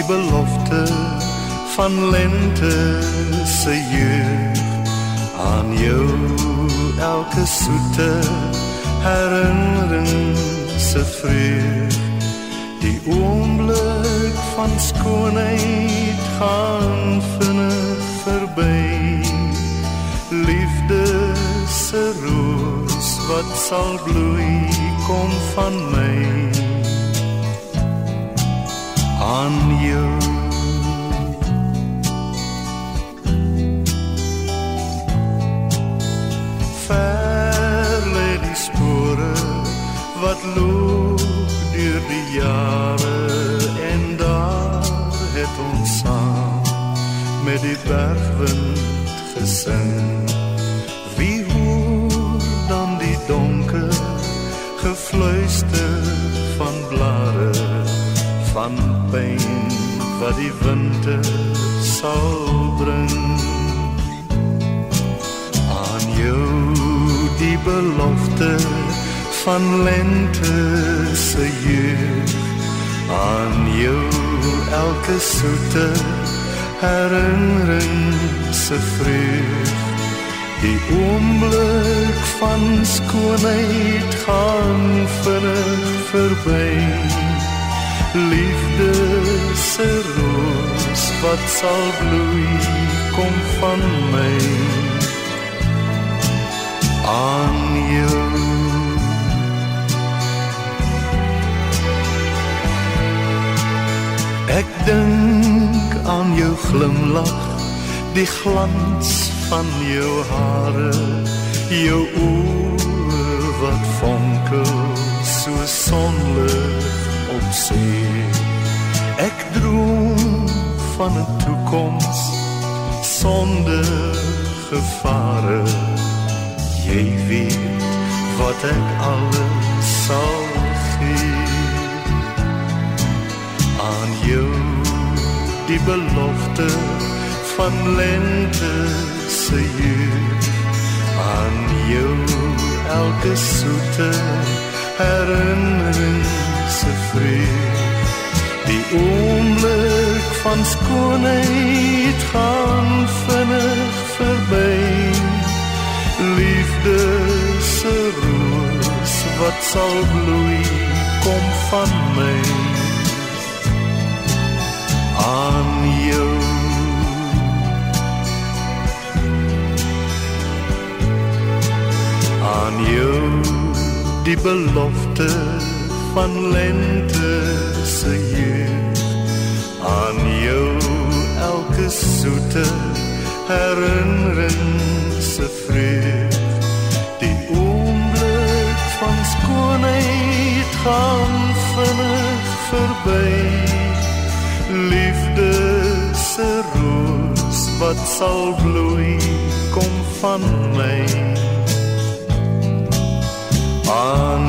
belofte van lente se jeug, aan jou elke soete herinnering se vreug. Die oomblik van skoonheid gaan vinnig verby. Liefde se roos wat sal bloei, kom van my aan jou. Ver lê die spore wat loop deur die jare, en daar het ons saam met die bergwind gesing. Wie hoor dan die donker gefluister van blare, van pyn wat die winter sal bring. Aan jou die belofte van lente se jeug, aan jou elke soete herinnering se vreug. Die oomblik van skoonheid gaan vinnig verby. Liefde se roos wat sal bloei, kom van my aan jou. Ek dink aan jou glimlach, die glans van jou hare, jou oë wat vonkel soos sonlig op see. Ek droom van 'n toekoms sonder gevare. Jy weet wat ek alles sal gee. Aan jou die belofte van lente se jeug, aan jou elke soete herinnering se vreug. Die oomblik van skoonheid gaan vinnig verby. Liefde se roos wat sal bloei, kom van my aan jou. Aan jou die belofte van lente se jeug, aan jou elke soete herinnering se vreug. Die oomblik van skoonheid gaan vinnig verby. Liefde se roos wat sal bloei, kom van my aan